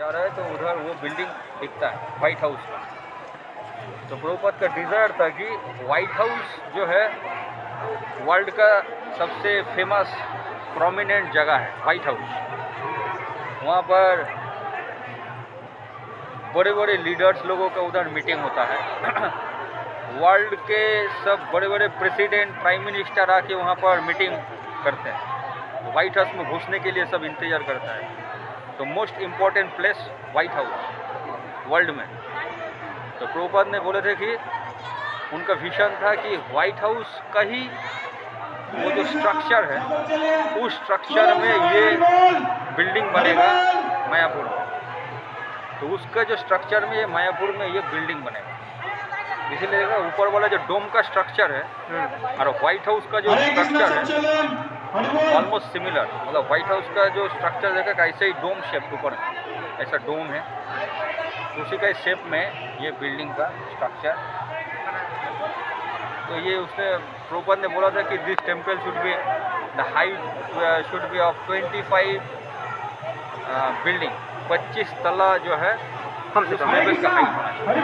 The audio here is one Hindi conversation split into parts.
जा रहा है तो उधर वो बिल्डिंग दिखता है वाइट हाउस का। तो प्रभुपाद का डिज़ायर था कि वाइट हाउस जो है वर्ल्ड का सबसे फेमस प्रोमिनेंट जगह है वाइट हाउस। वहाँ पर बड़े बड़े लीडर्स लोगों का उधर मीटिंग होता है। वर्ल्ड के सब बड़े बड़े प्रेसिडेंट प्राइम मिनिस्टर आके वहाँ पर मीटिंग करते हैं। तो वाइट हाउस में घुसने के लिए सब इंतज़ार करता है। तो most important place white house world में। तो प्रभुपाद ने बोले थे कि उनका विजन था कि वाइट हाउस का ही वो जो स्ट्रक्चर है उस स्ट्रक्चर में ये बिल्डिंग बनेगा मायापुर में। तो उसका जो स्ट्रक्चर में ये मायापुर में ये बिल्डिंग बनेगा, इसीलिए ऊपर वाला जो डोम का स्ट्रक्चर है और वाइट हाउस का जो स्ट्रक्चर है ऑलमोस्ट सिमिलर। मतलब वाइट हाउस का जो स्ट्रक्चर देखा ऐसे ही डोम शेप ऊपर ऐसा डोम है, उसी का शेप में ये बिल्डिंग का स्ट्रक्चर। तो ये उसने प्रभुपाद ने बोला था कि this temple should be the height should be of 25 building, 25 तला जो है उस लेवल का हाइट होना,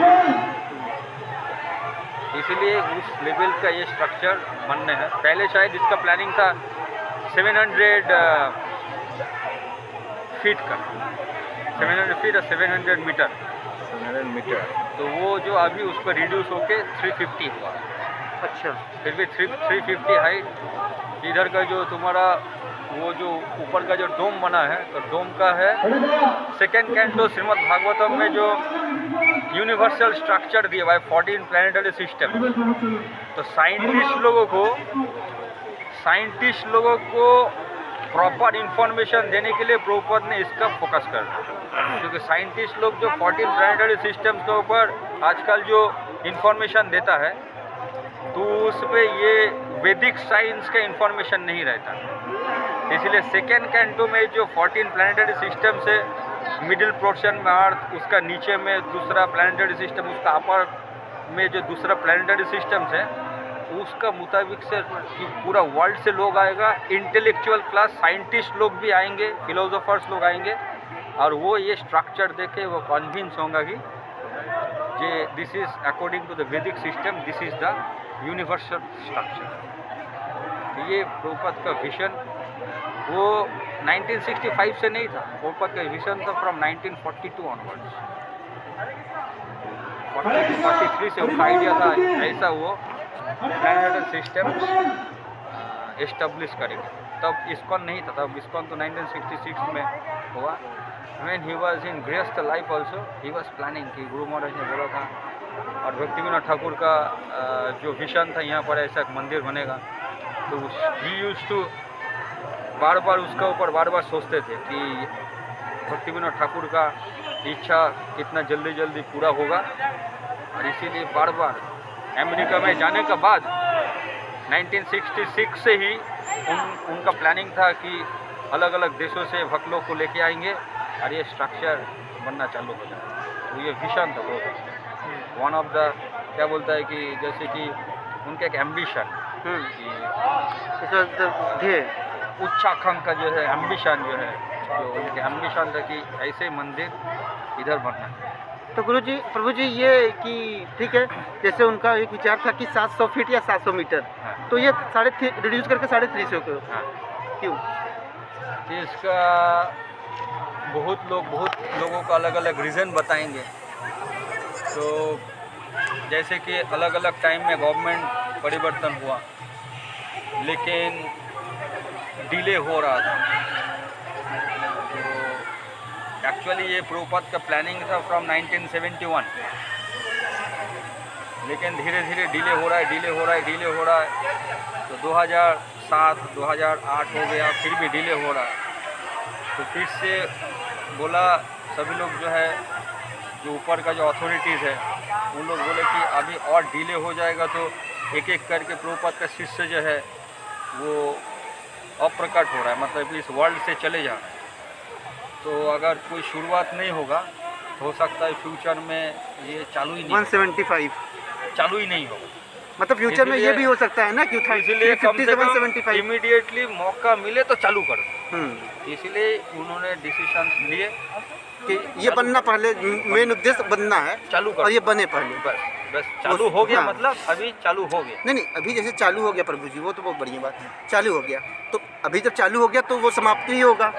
इसीलिए उस लेवल का ये स्ट्रक्चर बनने है। पहले शायद इसका प्लानिंग था 700 फीट का, 700 फीट और 700 मीटर। तो वो जो अभी उसको रिड्यूस होके 350 हुआ। अच्छा, फिर भी 350 हाइट। इधर का जो तुम्हारा वो जो ऊपर का जो डोम बना है तो डोम का है सेकेंड कैंटो श्रीमद् भागवतम में जो यूनिवर्सल स्ट्रक्चर दिया हुआ है 14 प्लैनेटरी सिस्टम। तो साइंटिस्ट लोगों को प्रॉपर इंफॉर्मेशन देने के लिए प्रभुपाद ने इसका फोकस कर दिया, क्योंकि साइंटिस्ट लोग जो 14 प्लैनेटरी सिस्टम्स के ऊपर आजकल जो इंफॉर्मेशन देता है तो उस पर ये वैदिक साइंस का इंफॉर्मेशन नहीं रहता। इसलिए सेकेंड कैंटो में जो 14 प्लैनेटरी सिस्टम से मिडिल पोर्शन में अर्थ, उसका नीचे में दूसरा प्लैनेटरी सिस्टम, उसका अपर में जो दूसरा प्लैनेटरी सिस्टम है उसका मुताबिक से कि पूरा वर्ल्ड से लोग आएगा, इंटेलेक्चुअल क्लास साइंटिस्ट लोग भी आएंगे, फिलोसोफर्स लोग आएंगे और वो ये स्ट्रक्चर देखे वो कन्विंस होगा कि ये this is according to the Vedic system, this is the universal structure. ये प्रभुपाद का विजन वो 1965 से नहीं था, प्रभुपाद का विजन था फ्रॉम 1942 ऑनवर्ड्स। 43 से उनका आइडिया था ऐसा वो प्लैनेटरी सिस्टम एस्टेब्लिश करेंगे। तब इस्कॉन नहीं था, तब इस्कॉन तो 1966 में हुआ। When he was in गृहस्थ life also he was planning कि गुरु महाराज ने बोला था, और भक्ति विनोद ठाकुर का जो विजन था यहाँ पर ऐसा मंदिर बनेगा। तो ही यूज्ड टू बार बार उसका ऊपर बार बार सोचते थे कि भक्ति विनोद ठाकुर का इच्छा कितना जल्दी जल्दी पूरा होगा, और इसीलिए बार बार अमेरिका में जाने के बाद 1966 से ही उनका प्लानिंग था कि अलग अलग देशों से भक्त लोग को लेके आएंगे और ये स्ट्रक्चर बनना चालू हो जाए। तो ये विजन था बहुत, वन ऑफ द क्या बोलता है कि जैसे कि उनका एक एम्बिशन ध्येय, उच्चाकांक्षा जो है, एम्बिशन जो है, जो उनके एम्बिशन था कि ऐसे मंदिर इधर बनना है। तो गुरुजी प्रभु जी ये कि ठीक है, जैसे उनका एक विचार था कि 700 फीट या 700 मीटर, हाँ। तो ये रिड्यूस करके 350 को हाँ, क्यों? तो इसका बहुत लोगों का अलग अलग रीज़न बताएंगे। तो जैसे कि अलग अलग टाइम में गवर्नमेंट परिवर्तन हुआ लेकिन डिले हो रहा था। तो एक्चुअली ये प्रभुपाद का प्लानिंग था फ्रॉम 1971, लेकिन धीरे धीरे डिले हो रहा है। तो 2007 2008 हो गया, फिर भी डिले हो रहा है। तो फिर से बोला सभी लोग जो है, जो ऊपर का जो अथॉरिटीज़ है उन लोग बोले कि अभी और डिले हो जाएगा तो एक एक करके प्रभुपाद का शिष्य जो है वो अप्रकट हो रहा है, मतलब इस वर्ल्ड से चले जा रहे हैं। तो अगर कोई शुरुआत नहीं होगा तो हो सकता है फ्यूचर में ये चालू ही नहीं 175 चालू ही नहीं होगा। मतलब फ्यूचर में ये भी हो सकता है ना कि इसलिए कम से कम 175 इमीडिएटली मौका मिले तो चालू करो। इसलिए उन्होंने डिसीजन लिए कि ये बनना पहले, मेन उद्देश्य बनना है, चालू कर और ये बने पहले। बस चालू हो गया, हाँ। मतलब अभी चालू हो गया। नहीं, अभी जैसे चालू हो गया प्रभु जी, वो तो बहुत बढ़िया बात है, चालू हो गया। तो अभी जब चालू हो गया तो वो समाप्ति ही होगा,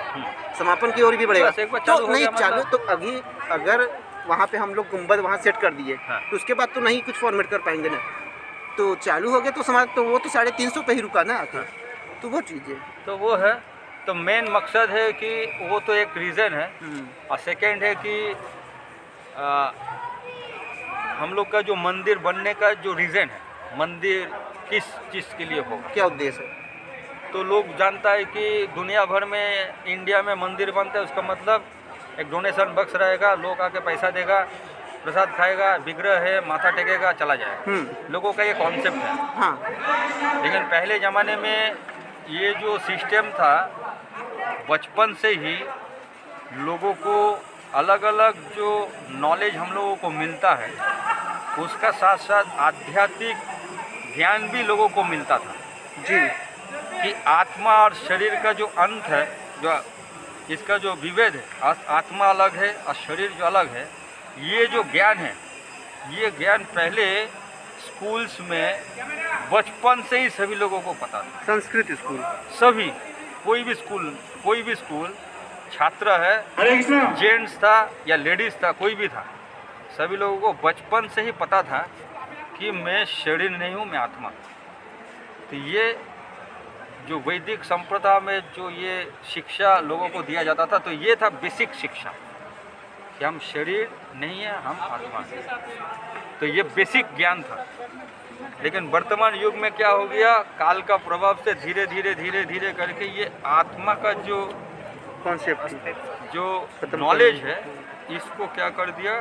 समापन की ओर भी बढ़ेगा। बस एक बार चालू तो हो नहीं गया चालू, मतलब। तो अभी अगर वहाँ पे हम लोग गुंबद वहाँ सेट कर दिए, हाँ। तो उसके बाद तो नहीं कुछ फॉर्मेट कर पाएंगे ना। तो चालू हो गया तो समाज, तो वो तो 350 पे ही रुका ना आखिर। तो वो चीज़ है। तो वो है, तो मेन मकसद है कि वो तो एक रीज़न है, और सेकेंड है कि हम लोग का जो मंदिर बनने का जो रीज़न है, मंदिर किस चीज़ के लिए होगा, क्या उद्देश्य है? तो लोग जानता है कि दुनिया भर में, इंडिया में मंदिर बनता है, उसका मतलब एक डोनेशन बक्स रहेगा, लोग आके पैसा देगा, प्रसाद खाएगा, विग्रह है, माथा टेकेगा, चला जाएगा। लोगों का ये कॉन्सेप्ट है। हाँ। लेकिन पहले ज़माने में ये जो सिस्टम था, बचपन से ही लोगों को अलग अलग जो नॉलेज हम लोगों को मिलता है, उसका साथ साथ आध्यात्मिक ज्ञान भी लोगों को मिलता था जी। कि आत्मा और शरीर का जो अंत है, जो इसका जो विभेद है, आत्मा अलग है और शरीर जो अलग है, ये जो ज्ञान है, ये ज्ञान पहले स्कूल्स में बचपन से ही सभी लोगों को पता था। संस्कृत स्कूल, सभी, कोई भी स्कूल छात्र है, जेंट्स था या लेडीज़ था, कोई भी था, सभी लोगों को बचपन से ही पता था कि मैं शरीर नहीं हूँ, मैं आत्मा। तो ये जो वैदिक संप्रदाय में जो ये शिक्षा लोगों को दिया जाता था, तो ये था बेसिक शिक्षा कि हम शरीर नहीं है, हम आत्मा हैं। तो ये बेसिक ज्ञान था। लेकिन वर्तमान युग में क्या हो गया, काल का प्रभाव से धीरे धीरे करके ये आत्मा का जो कॉन्सेप्ट, जो नॉलेज है, इसको क्या कर दिया,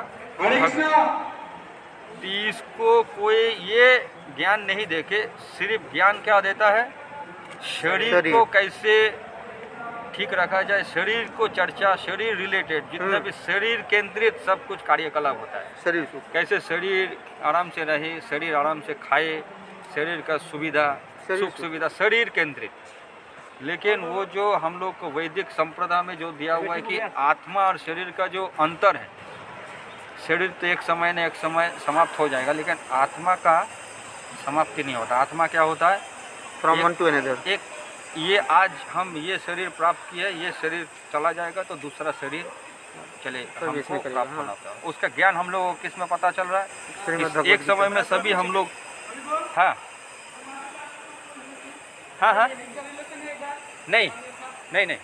इसको कोई ये ज्ञान नहीं देके सिर्फ ज्ञान क्या देता है, शरीर को कैसे ठीक रखा जाए, शरीर को चर्चा, शरीर रिलेटेड जितना भी शरीर केंद्रित सब कुछ कार्यकलाप होता है। शरीर कैसे शरीर आराम से रहे, शरीर आराम से खाए, शरीर का सुविधा, सुख सुविधा, शरीर केंद्रित। लेकिन वो जो हम लोग को वैदिक संप्रदाय में जो दिया हुआ है कि आत्मा और शरीर का जो अंतर है, शरीर तो एक समय न एक समय समाप्त हो जाएगा, लेकिन आत्मा का समाप्ति नहीं होता। आत्मा क्या होता है, फ्रॉम वन टू अनदर। एक ये आज हम ये शरीर प्राप्त किया, ये शरीर चला जाएगा तो दूसरा शरीर चले हमको प्राप्त होना था। उसका ज्ञान हम लोग किस में पता चल रहा है, एक समय में सभी हम लोग, हाँ हाँ हाँ, नहीं नहीं नहीं